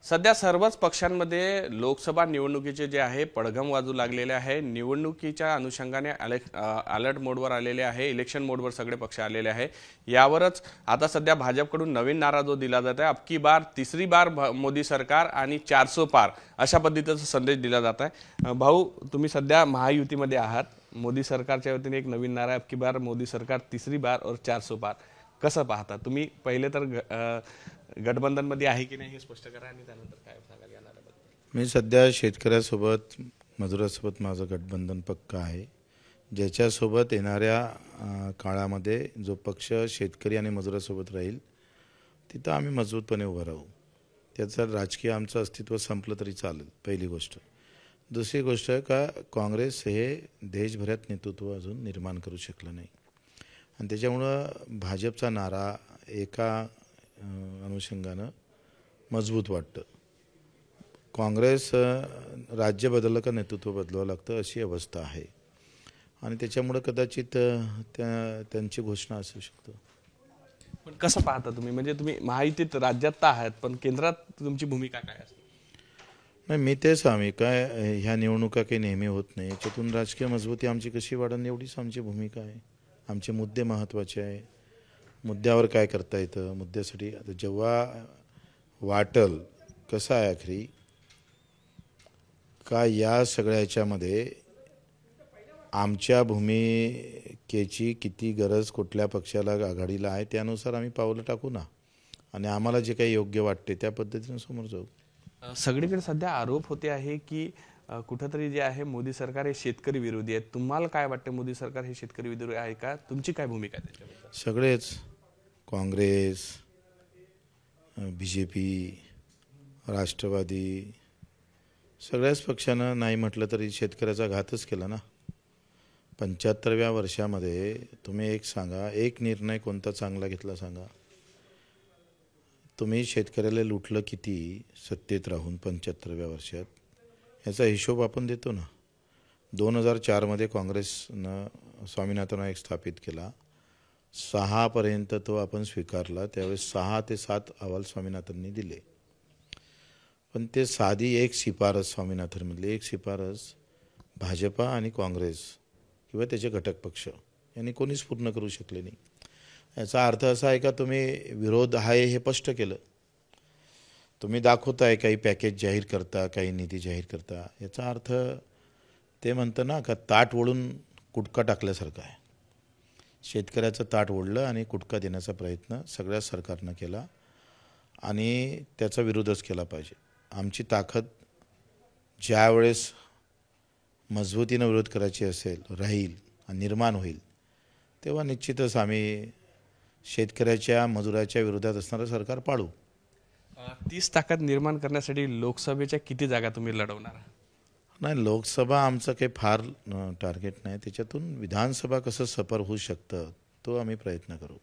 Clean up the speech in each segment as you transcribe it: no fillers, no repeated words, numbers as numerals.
सध्या सर्वच पक्षांमध्ये लोकसभा निवडणुकीचे जे आहे पडघम वाजू लागलेले आहे। निवडणुकीच्या अनुषंगाने अलर्ट मोडवर आलेले आहे, इलेक्शन मोडवर सगळे पक्ष आलेले आहे। यावरच आता सध्या भाजपकडून नवीन नारा जो दिला जात आहे, अबकी बार तिसरी बार मोदी सरकार आणि 400 पार अशा पद्धतीचा संदेश दिला जात आहे। भाऊ, तुम्ही सध्या महायुतीमध्ये आहात, मोदी सरकारच्या वतीने एक नवीन नारा, अबकी बार मोदी सरकार तिसरी बार और 400 पार, कसं पाहता तुम्ही? पहिले तर गठबंधन मध्ये आहे की नाही हे स्पष्ट करा आणि त्यानंतर काय सांगाल या नाऱ्याबद्दल? मी सध्या शेतकऱ्यासोबत मजुरासोबत माझं गठबंधन पक्का आहे, ज्याच्यासोबत येणाऱ्या काळामध्ये जो पक्ष शेतकरी आणि मजुरासोबत राहील तिथं आम्ही मजबूतपणे उभं राहू। त्याचं राजकीय आमचं अस्तित्व संपलं तरी चालेल, पहिली गोष्ट। दुसरी गोष्ट का काँग्रेस हे देशभरात नेतृत्व अजून निर्माण करू शकलं नाही आणि त्याच्यामुळं भाजपचा नारा एका अनुषंगानं मजबूत वाटतं। काँग्रेस राज्य बदललं का नेतृत्व बदलावं लागतं अशी अवस्था आहे आणि त्याच्यामुळे कदाचित त्यांची घोषणा असू शकते। पण कसं पाहता तुम्ही? म्हणजे तुम्ही महायुतीत राज्यात तर आहात, पण केंद्रात तुमची भूमिका काय असते? नाही, मी तेच आम्ही काय ह्या निवडणुका काही नेहमी होत नाही, याच्यातून राजकीय मजबूती आमची कशी वाढेल एवढीच आमची भूमिका आहे। आमचे मुद्दे महत्त्वाचे आहे, मुद्द्यावर काय करता येतं, मुद्द्यासाठी आता जेव्हा वाटल कसं आहे आखरी का या सगळ्या ह्याच्यामध्ये आमच्या भूमिकेची किती गरज कुठल्या पक्षाला आघाडीला आहे त्यानुसार आम्ही पावलं टाकू ना आणि आम्हाला जे काही योग्य वाटते त्या पद्धतीने समोर जाऊ। सगळीकडे सध्या आरोप होते आहे की कुठेतरी जे आहे मोदी सरकार हे शेतकरी विरोधी आहे। तुम्हाला काय वाटतं, मोदी सरकार हे शेतकरी विरोधी आहे का? तुमची काय भूमिका आहे त्याच्याबद्दल? सगळेच काँग्रेस, बीजेपी, राष्ट्रवादी सगळ्याच पक्षानं नाही म्हटलं तरी शेतकऱ्याचा घातच केला ना। 75व्या वर्षामध्ये तुम्ही एक सांगा, एक निर्णय कोणता चांगला घेतला सांगा? तुम्ही शेतकऱ्याला लुटलं किती सत्तेत राहून 75व्या वर्षात, याचा हिशोब आपण देतो ना। 2004मध्ये काँग्रेसनं स्वामीनाथन आयोग स्थापित केला, 6 पर्यंत तो आपण स्वीकारला, त्यावेळेस 6 ते 7 अहवाल स्वामीनाथननी दिले, पण ते साधी एक शिफारस स्वामीनाथनमधली एक शिफारस भाजपा आणि काँग्रेस किंवा त्याचे घटक पक्ष यांनी कोणीच पूर्ण करू शकले नाही। याचा अर्थ असा आहे का तुम्ही विरोध आहे हे स्पष्ट केलं, तुम्ही दाखवताय काही पॅकेज जाहीर करता, काही निधी जाहीर करता, याचा अर्थ ते म्हणतं ना का ताट ओढून कुटका टाकल्यासारखं आहे। शेतकऱ्याचं ताट ओढलं आणि कुटका देण्याचा प्रयत्न सगळ्या सरकारनं केला आणि त्याचा विरोधच केला पाहिजे। आमची ताकद ज्यावेळेस मजबूतीनं विरोध करायची असेल, राहील आणि निर्माण होईल, तेव्हा निश्चितच आम्ही शेतकऱ्याच्या मजुराच्या विरोधात असणारं सरकार पाडू। तीच ताकद निर्माण करण्यासाठी लोकसभेच्या किती जागा तुम्ही लढवणार? नाही, लोकसभा आमचं काही फार टार्गेट नाही, त्याच्यातून विधानसभा कसं सफर होऊ शकतं तो आम्ही प्रयत्न करू।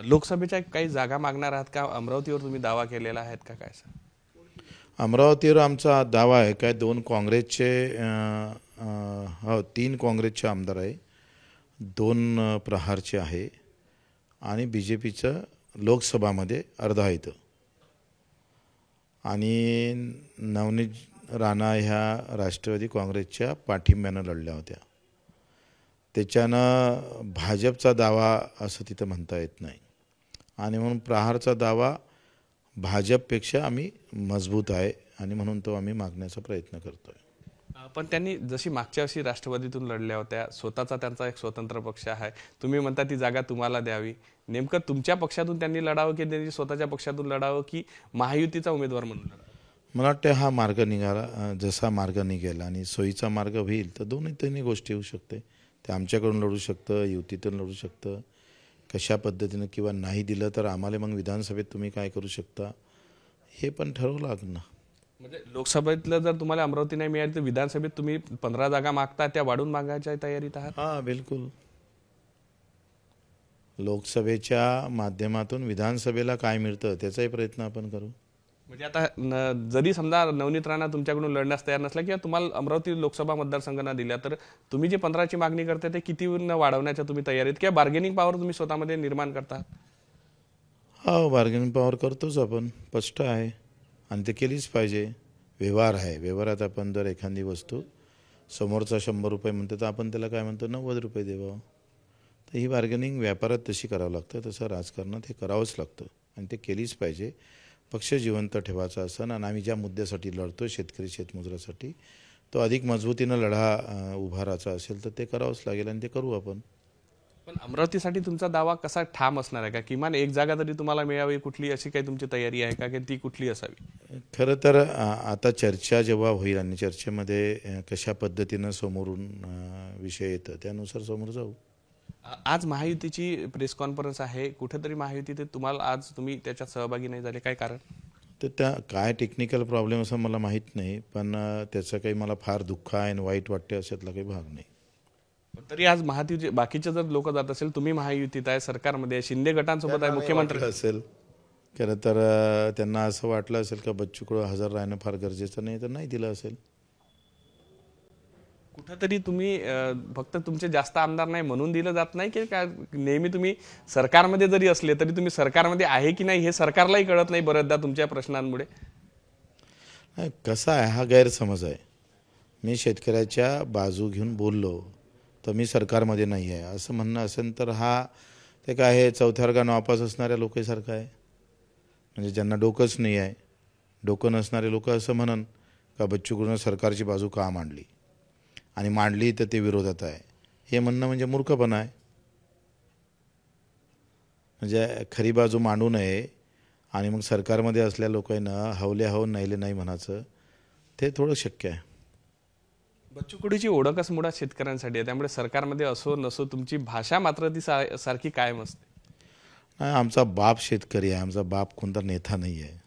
लोकसभेच्या काही जागा मागणार आहात का? अमरावतीवर तुम्ही दावा केलेला आहे का? काय सांग? अमरावतीवर आमचा दावा आहे काय, 2 काँग्रेसचे 3 काँग्रेसचे आमदार आहे, 2 प्रहारचे आहे आणि बीजेपीचं लोकसभामध्ये अर्धा येतं आणि नवनीत राणा ह्या राष्ट्रवादी काँग्रेसच्या पाठिंब्यानं लढल्या होत्या, त्याच्यानं भाजपचा दावा असं तिथं म्हणता येत नाही आणि म्हणून प्रहारचा दावा भाजपपेक्षा आम्ही मजबूत आहे आणि म्हणून तो आम्ही मागण्याचा प्रयत्न करतोय। पण त्यांनी जशी मागच्या वर्षी राष्ट्रवादीतून लढल्या होत्या, स्वतःचा त्यांचा एक स्वतंत्र पक्ष आहे, तुम्ही म्हणता ती जागा तुम्हाला द्यावी, नेमकं तुमच्या पक्षातून त्यांनी लढावं की त्यांनी स्वतःच्या पक्षातून लढावं की महायुतीचा उमेदवार म्हणून लढावं? मला वाटतं हा मार्ग निघाला, जसा मार्ग निघेल आणि सोयीचा मार्ग होईल तर दोन्ही गोष्टी होऊ शकते। ते आमच्याकडून लढू शकतं, युतीतून लढू शकतं, कशा पद्धतीनं, किंवा नाही दिलं तर आम्हाला मग विधानसभेत तुम्ही काय करू शकता हे पण ठरवलं लागलं ना। म्हणजे लोकसभेतलं जर तुम्हाला अमरावती नाही मिळाली तर विधानसभेत तुम्ही 15 जागा मागता, त्या वाढून मागायच्या तयारीत आहात? हां, बिलकुल। लोकसभेच्या माध्यमातून विधानसभेला काय मिळतं त्याचाही प्रयत्न आपण करू। म्हणजे आता जरी समजा नवनीत राणा तुमच्याकडून लढण्यास तयार नसला किंवा तुम्हाला अमरावती लोकसभा मतदारसंघांना दिल्या, तर तुम्ही जे 15ची मागणी करता ते किती वाढवण्याच्या तुम्ही तयारीत किंवा बार्गेनिंग पॉवर तुम्ही स्वतःमध्ये निर्माण करता? हो, बार्गेनिंग पॉवर करतोच आपण, स्पष्ट आहे। आणि ते केलीच पाहिजे. व्यवहार आहे, व्यवहारात आपण जर एखादी वस्तू समोरचा 100 रुपये म्हणतो तर आपण त्याला काय म्हणतो 90 रुपये द्यावं. तर ही बार्गेनिंग व्यापारात तशी करावं लागतं, तसं राजकारणात हे करावंच लागतं आणि ते केलीच पाहिजे. पक्ष जिवंत ठेवायचा असन आणि आम्ही ज्या मुद्द्यासाठी लढतो शेतकरी शेतमजुरासाठी तो अधिक मजबूतीनं लढा उभारायचा असेल तर ते करावंच लागेल आणि ते करू आपण. पण अमरावतीसाठी तुमचा दावा कसा ठाम असणार आहे का? किमान एक जागा तरी तुम्हाला मिळावी कुठली, अशी काही तुमची तयारी आहे का की ती कुठली असावी? खरं तर आता चर्चा जेव्हा होईल आणि चर्चेमध्ये कशा पद्धतीनं समोरून विषय येतं त्यानुसार समोर जाऊ. आज महायुतीची प्रेस कॉन्फरन्स आहे, कुठेतरी महायुती ते तुम्हाला आज तुम्ही त्याच्यात सहभागी नाही झाले, काय कारण? तर त्या काय टेक्निकल प्रॉब्लेम असं मला माहीत नाही, पण त्याचं काही मला फार दुःख आहे आणि वाईट वाटते अशातला काही भाग नाही. पण तरी आज महायुती बाकीचे जर लोक जात असेल, तुम्ही महायुतीत आहे, सरकारमध्ये आहे, शिंदे गटांसोबत आहे, मुख्यमंत्री असेल खरं तर त्यांना असं वाटलं असेल का बच्चू कडू हजर राहणं फार गरजेचं नाही तर नाही दिलं असेल. कुठंतरी तुम्ही फक्त तुमचे जास्त आमदार नाही म्हणून दिलं जात नाही की काय? नेहमी तुम्ही सरकारमध्ये जरी असले तरी तुम्ही सरकारमध्ये आहे की नाही हे सरकारलाही कळत नाही बऱ्याचदा तुमच्या प्रश्नांमुळे. कसा आहे हा गैरसमज आहे. मी शेतकऱ्याच्या बाजू घेऊन बोललो तर मी सरकारमध्ये नाही आहे असं म्हणणं असेल तर हा ते काय आहे चौथ्या वर्गात नापास असणाऱ्या लोकांसारखं आहे. म्हणजे ज्यांना डोकंच नाही आहे, डोकं नसणारे लोक असं म्हणन का बच्चू कडूनं सरकारची बाजू का मांडली आणि मांडली तर ते विरोधात आहे, हे म्हणणं म्हणजे मूर्खपणा आहे. म्हणजे खरी बाजू मांडू नये आणि मग सरकारमध्ये असल्या लोकांना हवले हवं नाहीले नाही म्हणायचं ते थोडं शक्य आहे. बच्चू कडूची ओळखच मुळात शेतकऱ्यांसाठी आहे, त्यामुळे सरकारमध्ये असो नसो तुमची भाषा मात्र ती सारखी कायम असते. नाही, आमचा बाप शेतकरी आहे, आमचा बाप कोणता नेता नाही आहे,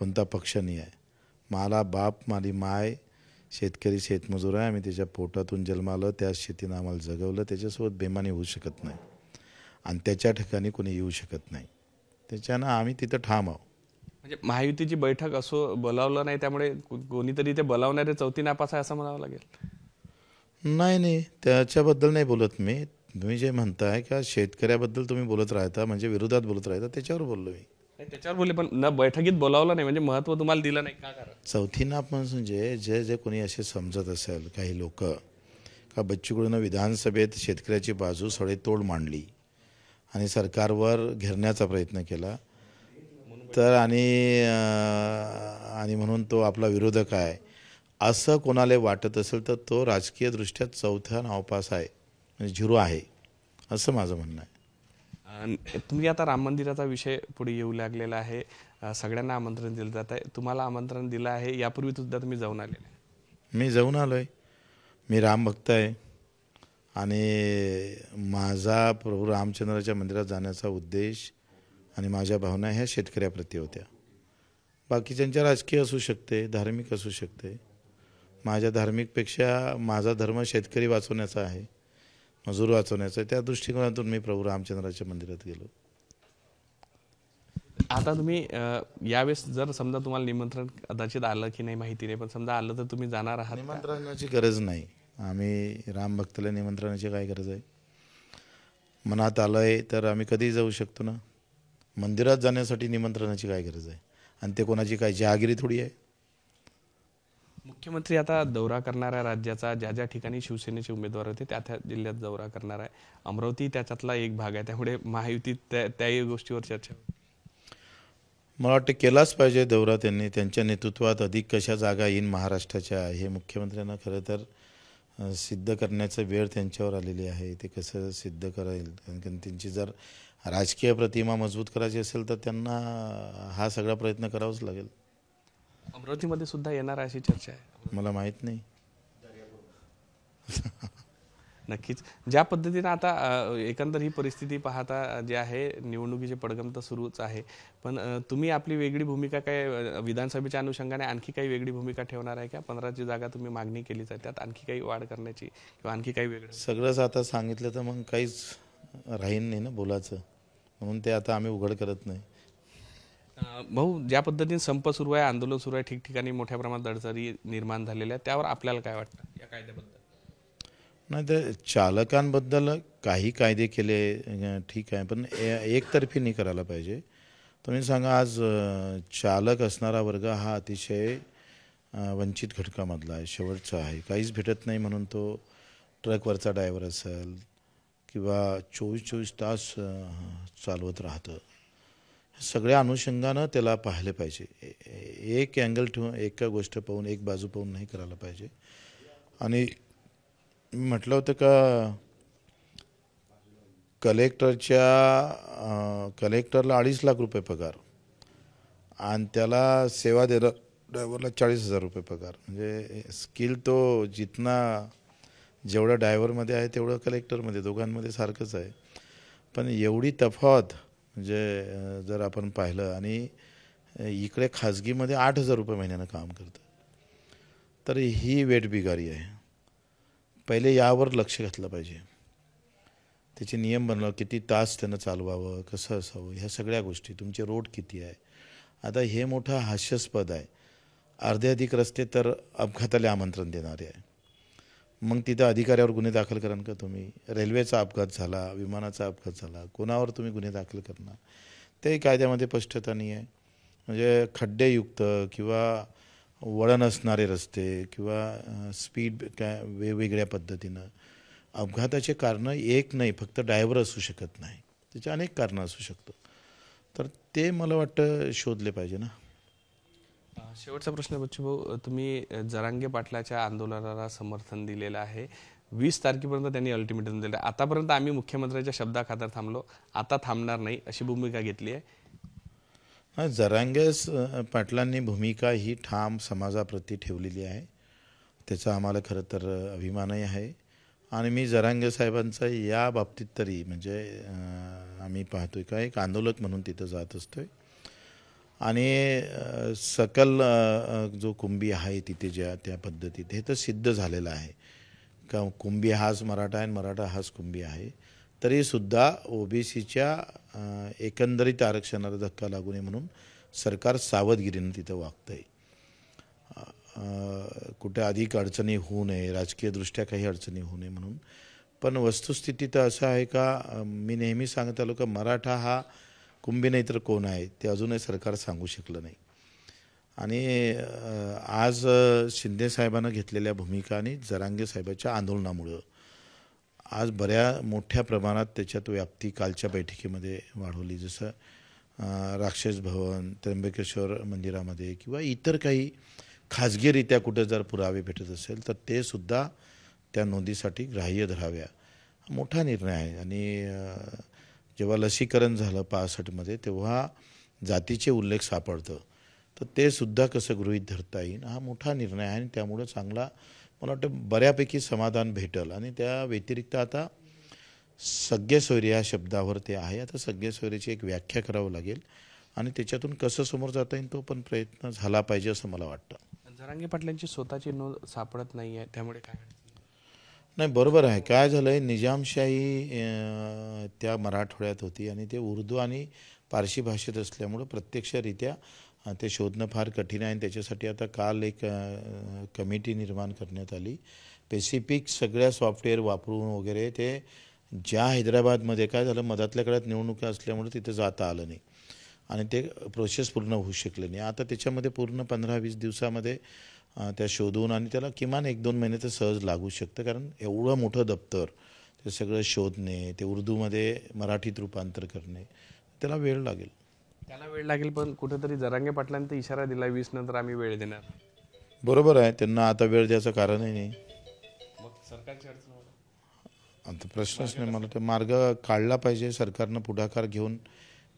कोणता पक्ष नाही आहे. मला बाप माझी माय शेतकरी शेतमजूर आहे. आम्ही त्याच्या पोटातून जन्मालं, त्या शेतीनं आम्हाला जगवलं. त्याच्यासोबत बेमानी होऊ शकत नाही आणि त्याच्या ठिकाणी कोणी येऊ शकत नाही. त्याच्यानं आम्ही तिथं ठाम आहोत. म्हणजे महायुतीची बैठक असो बोलावलं नाही त्यामुळे कोणीतरी ते बोलावणारे चौथी नापास आहे असं म्हणावं लागेल. नाही त्याच्याबद्दल नाही बोलत मी. तुम्ही जे म्हणताय का शेतकऱ्याबद्दल तुम्ही बोलत राहता म्हणजे विरोधात बोलत राहता त्याच्यावर बोललो मी. त्याच्यावर बोलले पण न बैठकीत बोलावलं नाही म्हणजे महत्व तुम्हाला दिलं नाही का? कारण चौथी नाप म्हणजे जे जे कोणी असे समजत असेल काही लोक का बच्चू कडूनं विधानसभेत शेतकऱ्याची बाजू सडेतोड मांडली आणि सरकारवर घेरण्याचा प्रयत्न केला तर आणि म्हणून तो आपला विरोधक आहे असं कोणाला वाटत असेल तर तो राजकीयदृष्ट्या चौथ्या नावपास आहे, म्हणजे झिरो आहे असं माझं म्हणणं आहे. तुम्ही आता राम मंदिराचा विषय पुढे येऊ लागलेला आहे, सगळ्यांना आमंत्रण दिलं जात आहे, तुम्हाला आमंत्रण दिलं आहे, यापूर्वी सुद्धा तुम्ही जाऊन आलेले? मी जाऊन आलो आहे. मी राम भक्त आहे आणि माझा प्रभू रामचंद्राच्या मंदिरात जाण्याचा उद्देश आणि माझ्या भावना ह्या शेतकऱ्याप्रती होत्या. बाकीच्यांच्या राजकीय असू शकते, धार्मिक असू शकते. माझ्या धार्मिकपेक्षा माझा धर्म शेतकरी वाचवण्याचा आहे, मजूर वाचवण्याचा आहे. त्या दृष्टिकोनातून मी प्रभू रामचंद्राच्या मंदिरात गेलो. आता तुम्ही यावेळेस जर समजा तुम्हाला निमंत्रण कदाचित आलं की नाही माहिती नाही, पण समजा आलं तर तुम्ही जाणार आहात? निमंत्रणाची गरज नाही. आम्ही राम भक्ताला निमंत्रणाची काय गरज आहे? मनात आलं आहे तर आम्ही कधीही जाऊ शकतो ना. मंदिरात जाण्यासाठी निमंत्रणाची काय गरज आहे? आणि ते कोणाची काय जहागिरी थोडी आहे. मुख्यमंत्री आता दौरा करणार आहे राज्याचा, ज्या ज्या ठिकाणी शिवसेनेचे उमेदवार होते त्या त्या जिल्ह्यात दौरा करणार आहे. अमरावती त्याच्यातला एक भाग आहे, त्यामुळे महायुतीत त्याही गोष्टीवर चर्चा. मला वाटतं केलाच पाहिजे दौरा त्यांनी. त्यांच्या नेतृत्वात अधिक कशा जागा येईन महाराष्ट्राच्या हे मुख्यमंत्र्यांना खरं तर सिद्ध करण्याचा वेळ त्यांच्यावर आलेली आहे. ते कसं सिद्ध करायला, कारण त्यांची जर राजकीय प्रतिमा मजबूत करायची असेल तर त्यांना हा सगळा प्रयत्न करावाच लागेल. अमरावतीमध्ये सुद्धा येणार अशी चर्चा आहे? मला माहीत नाही. नक्कीच. ज्या पद्धतीनं आता एकंदर ही परिस्थिती पाहता जे आहे निवडणुकीचे पडगम तर सुरूच आहे, पण तुम्ही आपली वेगळी भूमिका काय विधानसभेच्या अनुषंगाने आणखी काही वेगळी भूमिका ठेवणार आहे का? 15ची जागा तुम्ही मागणी केलीच आहे, त्यात आणखी काही वाढ करण्याची किंवा आणखी काही वेगळं? सगळंच आता सांगितलं तर मग काहीच राहीन नाही ना बोलायचं, म्हणून ते आता आम्ही उघड करत नाही. भाऊ, ज्या पद्धतीने संप सुरू आहे, आंदोलन सुरू आहे, ठिकठिकाणी मोठ्या प्रमाणात अडचणी निर्माण झालेल्या आहेत, त्यावर आपल्याला काय वाटतं या कायद्याबद्दल? नाही तर चालकांबद्दल काही कायदे केले ठीक आहे, पण एकतर्फी नाही करायला पाहिजे. तुम्ही सांगा आज चालक असणारा वर्ग हा अतिशय वंचित घटकामधला आहे, शेवटचा आहे. काहीच भेटत नाही म्हणून तो ट्रकवरचा ड्रायव्हर असेल किंवा 24-24 तास चालवत राहतं. सगळ्या अनुषंगानं त्याला पाहिले पाहिजे. एक अँगल ठेवून एक गोष्ट पाहून एक बाजू पाहून नाही करायला पाहिजे. आणि म्हटलं होतं का कलेक्टरला 2.5 लाख रुपये पगार आणि त्याला सेवा देणं ड्रायव्हरला 40,000 रुपये पगार. म्हणजे स्किल तो जितना जेवढं ड्रायव्हरमध्ये आहे तेवढं कलेक्टरमध्ये, दोघांमध्ये सारखंच आहे. पण एवढी तफावत म्हणजे जर आपण पाहिलं आणि इकडे खाजगीमध्ये 8,000 रुपये महिन्यानं काम करतं, तर ही वेठबिगारी आहे. पहिले यावर लक्ष घातलं पाहिजे. त्याचे नियम बनवलं, किती तास त्यानं चालवावं, कसं असावं, ह्या सगळ्या गोष्टी. तुमचे रोड किती आहे. आता हे मोठं हास्यास्पद आहे. अर्धे अधिक रस्ते तर अपघाताला आमंत्रण देणारे आहे. मग तिथं अधिकाऱ्यावर गुन्हे दाखल कराल का तुम्ही? रेल्वेचा अपघात झाला, विमानाचा अपघात झाला, कोणावर तुम्ही गुन्हे दाखल करणार? ते कायद्यामध्ये स्पष्टता नाही आहे. म्हणजे खड्डेयुक्त किंवा वळण असणारे रस्ते किंवा स्पीड काय वेगवेगळ्या पद्धतीनं अपघाताचे कारणं एक नाही, फक्त ड्रायव्हर असू शकत नाही, त्याचे अनेक कारणं असू शकतो. तर ते मला वाटतं शोधले पाहिजे ना. शेवटचा प्रश्न बच्चू भाऊ, तुम्ही जरांगे पाटलाच्या आंदोलनाला समर्थन दिलेलं आहे. 20 तारखेपर्यंत त्यांनी अल्टिमेटम दिलं. आतापर्यंत आम्ही मुख्यमंत्र्यांच्या शब्दाखातर थांबलो, आता थांबणार नाही अशी भूमिका घेतली आहे. जरांगे पाटलांनी भूमिका ही ठाम समाजाप्रती ठेवलेली आहे. त्याचा आम्हाला खरं तर अभिमानही आहे. आणि मी जरांगे साहेबांचा या बाबतीत तरी म्हणजे आम्ही पाहतोय का एक आंदोलक म्हणून तिथं जात असतोय. आणि सकल जो कुंभी आहे तिथे ज्या त्या पद्धतीत हे तर सिद्ध झालेलं आहे का कुंभी हाच मराठा आहे, मराठा हाच कुंभी आहे. तरीसुद्धा ओबीसीच्या एकंदरीत आरक्षणाला धक्का लागू नये म्हणून सरकार सावधगिरीनं तिथं वागतं आहे. कुठे अधिक अडचणी होऊ नये, राजकीयदृष्ट्या काही अडचणी होऊ नये म्हणून. पण वस्तुस्थिती तर असं आहे का मी नेहमी सांगत आलो का मराठा हा कुंभी नाही तर कोण आहे ते अजूनही सरकार सांगू शकलं नाही. आणि आज शिंदे साहेबांना घेतलेल्या भूमिका आणि जरांगे साहेबाच्या आंदोलनामुळं आज बऱ्या मोठ्या प्रमाणात त्याच्यात व्याप्ती कालच्या बैठकीमध्ये वाढवली. जसं राक्षस भवन, त्र्यंबकेश्वर मंदिरामध्ये किंवा इतर काही खाजगीरित्या कुठं जर पुरावे भेटत असेल तर ते सुद्धा त्या नोंदीसाठी ग्राह्य धराव्या. मोठा निर्णय आहे. आणि जेव्हा लसीकरण झालं 65मध्ये तेव्हा जातीचे उल्लेख सापडतं, तर ते सुद्धा कसं गृहीत धरता येईल हा मोठा निर्णय आहे. आणि त्यामुळं चांगला मला वाटतं बऱ्यापैकी समाधान भेटल. आणि त्या व्यतिरिक्त आता सगळे सोयरे या शब्दावर ते आहे. आता सगळे सोयरीची एक व्याख्या करावं लागेल आणि त्याच्यातून कसं समोर जाता येईल तो पण प्रयत्न झाला पाहिजे असं मला वाटतं. जरांगे पाटलांची स्वतःची नोंद सापडत नाही आहे, त्यामुळे काय? नाही, बरोबर आहे. काय झालं आहे, निजामशाही त्या मराठवाड्यात होती आणि ते उर्दू आणि पारशी भाषेत असल्यामुळं प्रत्यक्षरित्या ते शोधणं फार कठीण आहे. आणि त्याच्यासाठी आता काल एक कमिटी निर्माण करण्यात आली. स्पेसिफिक सगळ्या सॉफ्टवेअर वापरून वगैरे ते ज्या हैदराबादमध्ये काय झालं मधातल्या काळात निवडणुका असल्यामुळे तिथे जाता आलं नाही आणि ते प्रोसेस पूर्ण होऊ शकले नाही. आता त्याच्यामध्ये पूर्ण 15-20 दिवसामध्ये त्या शोधून आणि त्याला किमान 1-2 महिने तर सहज लागू शकतं. कारण एवढं मोठं दप्तर ते सगळं शोधणे, ते उर्दूमध्ये मराठीत रूपांतर करणे त्याला वेळ लागेल. त्याला वेळ लागेल, पण कुठेतरी जरांगे पाटलांनी इशारा दिला 20 नंतर आम्ही वेळ देणार. बरोबर आहे, त्यांना आता वेळ द्यायचं कारणही नाही. मग सरकारची अडचण आता प्रश्नच नाही. मला तर मार्ग काढला पाहिजे. सरकारनं पुढाकार घेऊन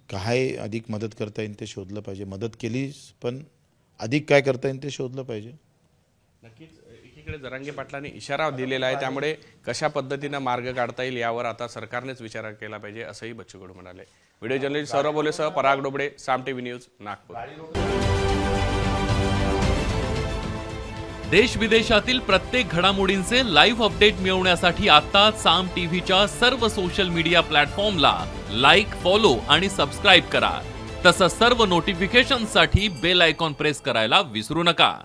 काय अधिक मदत करता येईल ते शोधलं पाहिजे. मदत केलीच पण अधिक काय करता येईल ते शोधलं पाहिजे. नक्कीच एकीकडे जरांगे पाटलांनी इशारा दिलेला आहे, त्यामुळे कशा पद्धतीनं मार्ग काढता येईल यावर आता सरकारनेच विचार केला पाहिजे असंही बच्चू कडू म्हणाले. व्हिडिओ जर्नलिस्ट सौरभ बोलेसह पराग डोबडे, साम टीव्ही न्यूज, नागपूर. देश विदेशातील प्रत्येक घडामोडींचे लाईव्ह अपडेट मिळवण्यासाठी आता साम टीव्हीच्या सर्व सोशल मीडिया प्लॅटफॉर्मला लाईक, फॉलो आणि सबस्क्राईब करा. तसंच सर्व नोटिफिकेशनसाठी बेल आयकॉन प्रेस करायला विसरू नका.